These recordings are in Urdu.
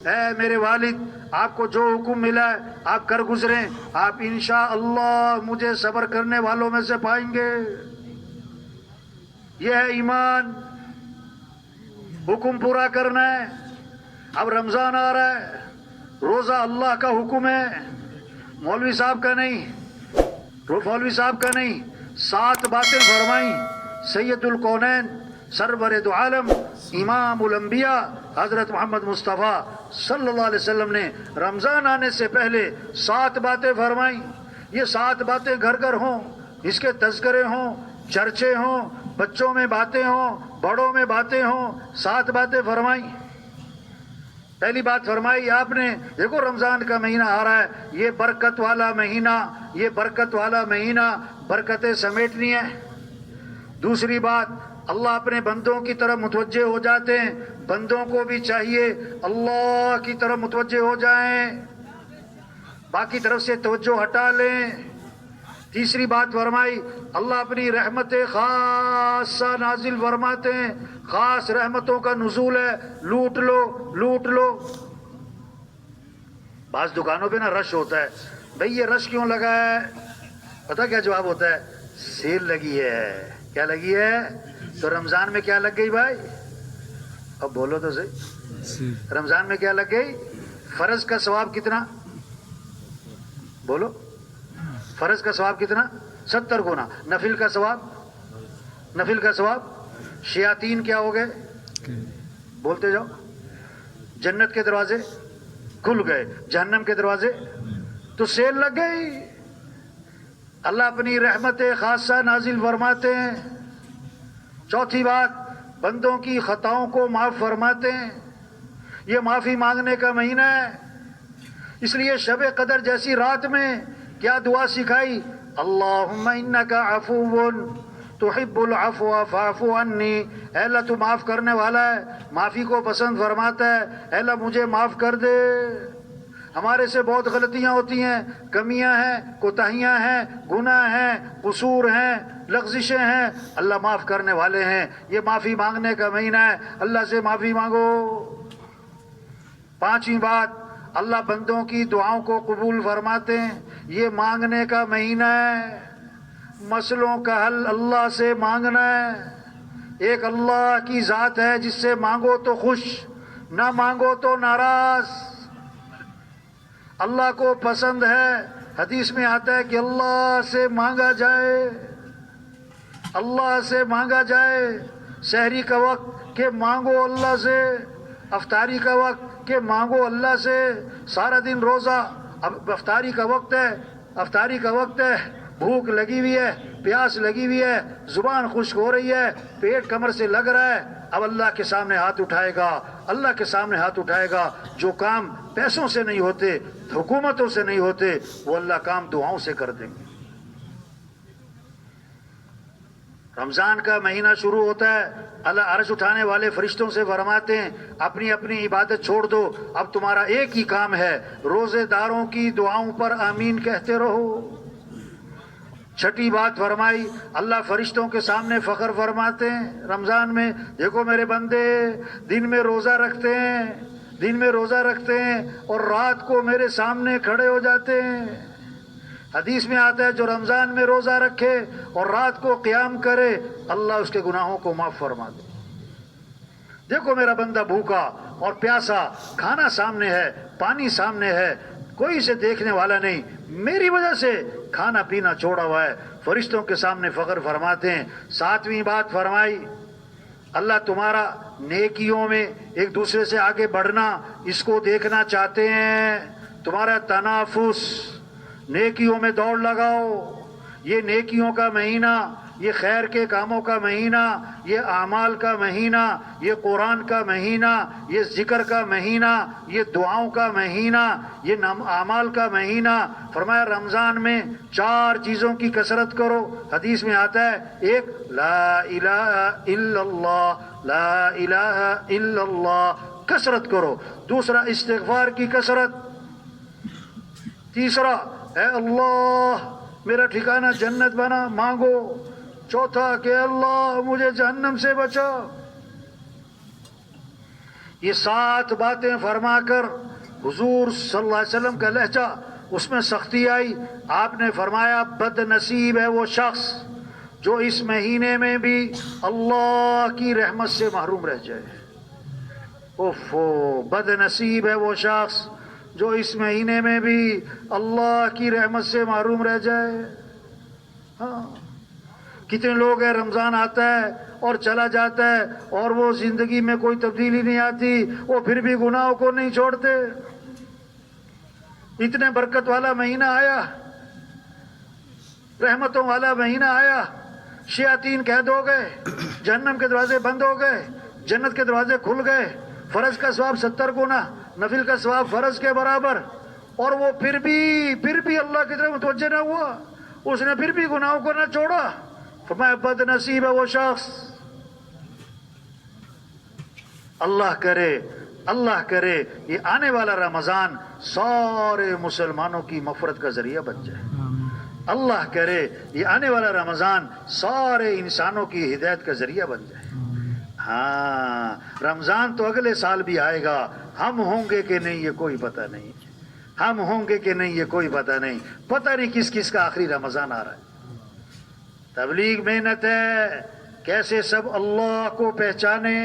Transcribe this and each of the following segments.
اے میرے والد، آپ کو جو حکم ملا ہے آپ کر گزریں، آپ انشاءاللہ مجھے صبر کرنے والوں میں سے پائیں گے۔ یہ ہے ایمان، حکم پورا کرنا ہے۔ اب رمضان آ رہا ہے، روزہ اللہ کا حکم ہے، مولوی صاحب کا نہیں، مولوی صاحب کا نہیں۔ 7 باتیں فرمائیں سید الکونین سرور دو عالم امام الانبیاء حضرت محمد مصطفیٰ صلی اللہ علیہ وسلم نے رمضان آنے سے پہلے 7 باتیں فرمائیں۔ یہ 7 باتیں گھر گھر ہوں، اس کے تذکرے ہوں، چرچے ہوں، بچوں میں باتیں ہوں، بڑوں میں باتیں ہوں۔ 7 باتیں فرمائیں۔ پہلی بات فرمائی آپ نے، دیکھو رمضان کا مہینہ آ رہا ہے، یہ برکت والا مہینہ، یہ برکت والا مہینہ، برکتیں سمیٹنی ہے۔ دوسری بات، اللہ اپنے بندوں کی طرف متوجہ ہو جاتے ہیں، بندوں کو بھی چاہیے اللہ کی طرف متوجہ ہو جائیں، باقی طرف سے توجہ ہٹا لیں۔ تیسری بات فرمائی، اللہ اپنی رحمت خاصہ نازل فرماتے ہیں، خاص رحمتوں کا نزول ہے، لوٹ لو لوٹ لو۔ بعض دکانوں پہ نا رش ہوتا ہے، بھئی یہ رش کیوں لگا ہے؟ پتہ کیا جواب ہوتا ہے؟ سیل لگی ہے۔ کیا لگی ہے؟ تو رمضان میں کیا لگ گئی بھائی؟ اب بولو تو صحیح، رمضان میں کیا لگ گئی؟ فرض کا ثواب کتنا؟ بولو، فرض کا ثواب کتنا؟ 70 گنا۔ نفل کا ثواب، نفل کا ثواب، شیاطین کیا ہو گئے؟ بولتے جاؤ۔ جنت کے دروازے کھل گئے، جہنم کے دروازے، تو سیل لگ گئی۔ اللہ اپنی رحمت خاصہ نازل فرماتے ہیں۔ چوتھی بات، بندوں کی خطاؤں کو معاف فرماتے ہیں۔ یہ معافی مانگنے کا مہینہ ہے، اس لیے شب قدر جیسی رات میں کیا دعا سکھائی؟ اللہم انکا عفو تحب العفو فاعف عنی۔ اے اللہ تو معاف کرنے والا ہے، معافی کو پسند فرماتا ہے، اے اللہ مجھے معاف کر دے۔ ہمارے سے بہت غلطیاں ہوتی ہیں، کمیاں ہیں، کوتاہیاں ہیں، گناہ ہیں، قصور ہیں، لغزشیں ہیں، اللہ معاف کرنے والے ہیں۔ یہ معافی مانگنے کا مہینہ ہے، اللہ سے معافی مانگو۔ پانچویں بات، اللہ بندوں کی دعاؤں کو قبول فرماتے ہیں، یہ مانگنے کا مہینہ ہے، مسئلوں کا حل اللہ سے مانگنا ہے۔ ایک اللہ کی ذات ہے جس سے مانگو تو خوش، نہ مانگو تو ناراض۔ اللہ کو پسند ہے، حدیث میں آتا ہے کہ اللہ سے مانگا جائے، اللہ سے مانگا جائے۔ سحری کا وقت کہ مانگو اللہ سے، افطاری کا وقت کہ مانگو اللہ سے۔ سارا دن روزہ، اب افطاری کا وقت ہے، افطاری کا وقت ہے، بھوک لگی ہوئی ہے، پیاس لگی ہوئی ہے، زبان خشک ہو رہی ہے، پیٹ کمر سے لگ رہا ہے، اب اللہ کے سامنے ہاتھ اٹھائے گا، اللہ کے سامنے ہاتھ اٹھائے گا۔ جو کام پیسوں سے نہیں ہوتے، حکومتوں سے نہیں ہوتے، وہ اللہ کام دعاؤں سے کر دیں گے۔ رمضان کا مہینہ شروع ہوتا ہے، اللہ عرش اٹھانے والے فرشتوں سے فرماتے ہیں اپنی اپنی عبادت چھوڑ دو، اب تمہارا ایک ہی کام ہے، روزے داروں کی دعاؤں پر آمین کہتے رہو۔ چھٹی بات فرمائی، اللہ فرشتوں کے سامنے فخر فرماتے ہیں رمضان میں، دیکھو میرے بندے دن میں روزہ رکھتے ہیں، دن میں روزہ رکھتے ہیں اور رات کو میرے سامنے کھڑے ہو جاتے ہیں۔ حدیث میں آتا ہے جو رمضان میں روزہ رکھے اور رات کو قیام کرے، اللہ اس کے گناہوں کو معاف فرما دے۔ دیکھو میرا بندہ بھوکا اور پیاسا، کھانا سامنے ہے، پانی سامنے ہے، کوئی اسے دیکھنے والا نہیں، میری وجہ سے کھانا پینا چھوڑا ہوا ہے، فرشتوں کے سامنے فخر فرماتے ہیں۔ 7ویں بات فرمائی، اللہ تمہارا نیکیوں میں ایک دوسرے سے آگے بڑھنا اس کو دیکھنا چاہتے ہیں، تمہارا تنافس، نیکیوں میں دوڑ لگاؤ۔ یہ نیکیوں کا مہینہ، یہ خیر کے کاموں کا مہینہ، یہ اعمال کا مہینہ، یہ قرآن کا مہینہ، یہ ذکر کا مہینہ، یہ دعاؤں کا مہینہ، یہ اعمال کا مہینہ۔ فرمایا رمضان میں 4 چیزوں کی کثرت کرو، حدیث میں آتا ہے، ایک لا الہ الا اللہ، لا الہ الا اللہ، کثرت کرو۔ دوسرا استغفار کی کثرت۔ تیسرا اے اللہ میرا ٹھکانہ جنت بنا، مانگو۔ چوتھا کہ اللہ مجھے جہنم سے بچا۔ یہ 7 باتیں فرما کر حضور صلی اللہ علیہ وسلم کا لہجہ اس میں سختی آئی. آپ نے فرمایا بد نصیب ہے وہ شخص جو اس مہینے میں بھی اللہ کی رحمت سے محروم رہ جائے. اوفو، بد نصیب ہے وہ شخص جو اس مہینے میں بھی اللہ کی رحمت سے محروم رہ جائے. ہاں، کتنے لوگ ہیں رمضان آتا ہے اور چلا جاتا ہے اور وہ زندگی میں کوئی تبدیلی نہیں آتی، وہ پھر بھی گناہوں کو نہیں چھوڑتے. اتنے برکت والا مہینہ آیا، رحمتوں والا مہینہ آیا، شیاطین قید ہو گئے، جہنم کے دروازے بند ہو گئے، جنت کے دروازے کھل گئے، فرض کا ثواب 70 گنا، نفل کا ثواب فرض کے برابر، اور وہ پھر بھی اللہ کی طرف متوجہ نہ ہوا، اس نے پھر بھی گناہوں کو نہ چھوڑا. فرمایا بد نصیب ہے وہ شخص. اللہ کرے یہ آنے والا رمضان سارے مسلمانوں کی مغفرت کا ذریعہ بن جائے. اللہ کرے یہ آنے والا رمضان سارے انسانوں کی ہدایت کا ذریعہ بن جائے. ہاں، رمضان تو اگلے سال بھی آئے گا، ہم ہوں گے کہ نہیں یہ کوئی پتہ نہیں، ہم ہوں گے کہ نہیں یہ کوئی پتہ نہیں. پتہ نہیں کس کس کا آخری رمضان آ رہا ہے. تبلیغ محنت ہے، کیسے سب اللہ کو پہچانے،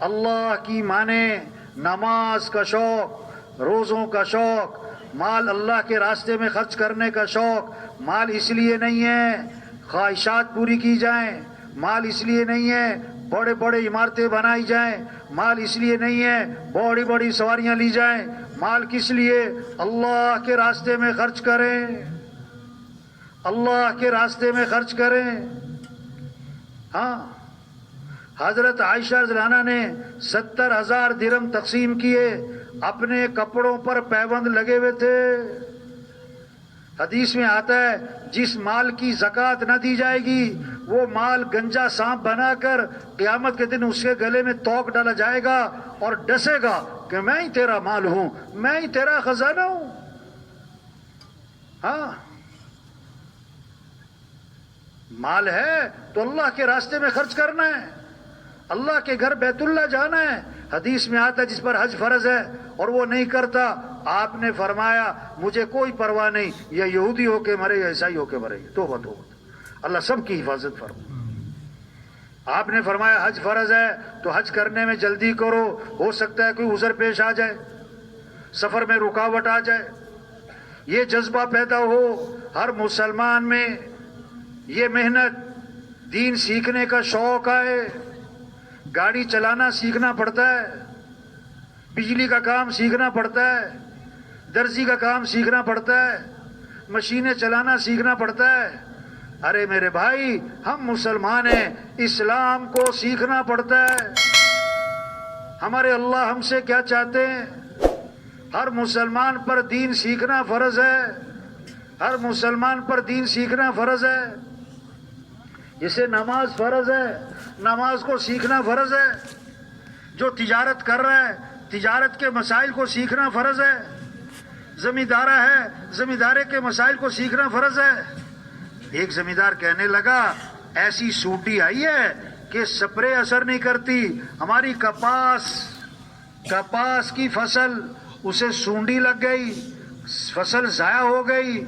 اللہ کی مانے. نماز کا شوق، روزوں کا شوق، مال اللہ کے راستے میں خرچ کرنے کا شوق. مال اس لیے نہیں ہے خواہشات پوری کی جائیں، مال اس لیے نہیں ہے بڑے بڑے عمارتیں بنائی جائیں، مال اس لیے نہیں ہے بڑی بڑی سواریاں لی جائیں. مال کس لیے؟ اللہ کے راستے میں خرچ کریں، اللہ کے راستے میں خرچ کریں. ہاں، حضرت عائشہ رضی اللہ عنہا نے 70,000 درہم تقسیم کیے، اپنے کپڑوں پر پیبند لگے ہوئے تھے. حدیث میں آتا ہے جس مال کی زکوٰۃ نہ دی جائے گی وہ مال گنجا سانپ بنا کر قیامت کے دن اس کے گلے میں توق ڈالا جائے گا اور ڈسے گا کہ میں ہی تیرا مال ہوں، میں ہی تیرا خزانہ ہوں. ہاں، مال ہے تو اللہ کے راستے میں خرچ کرنا ہے، اللہ کے گھر بیت اللہ جانا ہے. حدیث میں آتا ہے جس پر حج فرض ہے اور وہ نہیں کرتا، آپ نے فرمایا مجھے کوئی پرواہ نہیں، یا یہودی ہو کے مرے یا عیسائی ہو کے مرے. توبہ توبہ، اللہ سب کی حفاظت فرمائے. آپ نے فرمایا حج فرض ہے تو حج کرنے میں جلدی کرو، ہو سکتا ہے کوئی عذر پیش آ جائے، سفر میں رکاوٹ آ جائے. یہ جذبہ پیدا ہو ہر مسلمان میں، یہ محنت، دین سیکھنے کا شوق آئے. گاڑی چلانا سیکھنا پڑتا ہے، بجلی کا کام سیکھنا پڑتا ہے، درزی کا کام سیکھنا پڑتا ہے، مشینیں چلانا سیکھنا پڑتا ہے. ارے میرے بھائی، ہم مسلمان ہیں، اسلام کو سیکھنا پڑتا ہے. ہمارے اللہ ہم سے کیا چاہتے ہیں؟ ہر مسلمان پر دین سیکھنا فرض ہے، ہر مسلمان پر دین سیکھنا فرض ہے. جسے نماز فرض ہے، نماز کو سیکھنا فرض ہے. جو تجارت کر رہا ہے، تجارت کے مسائل کو سیکھنا فرض ہے. زمیندارہ ہے، زمیندارے کے مسائل کو سیکھنا فرض ہے. ایک زمیندار کہنے لگا ایسی سوٹی آئی ہے کہ سپرے اثر نہیں کرتی، ہماری کپاس کی فصل اسے سونڈی لگ گئی، فصل ضائع ہو گئی.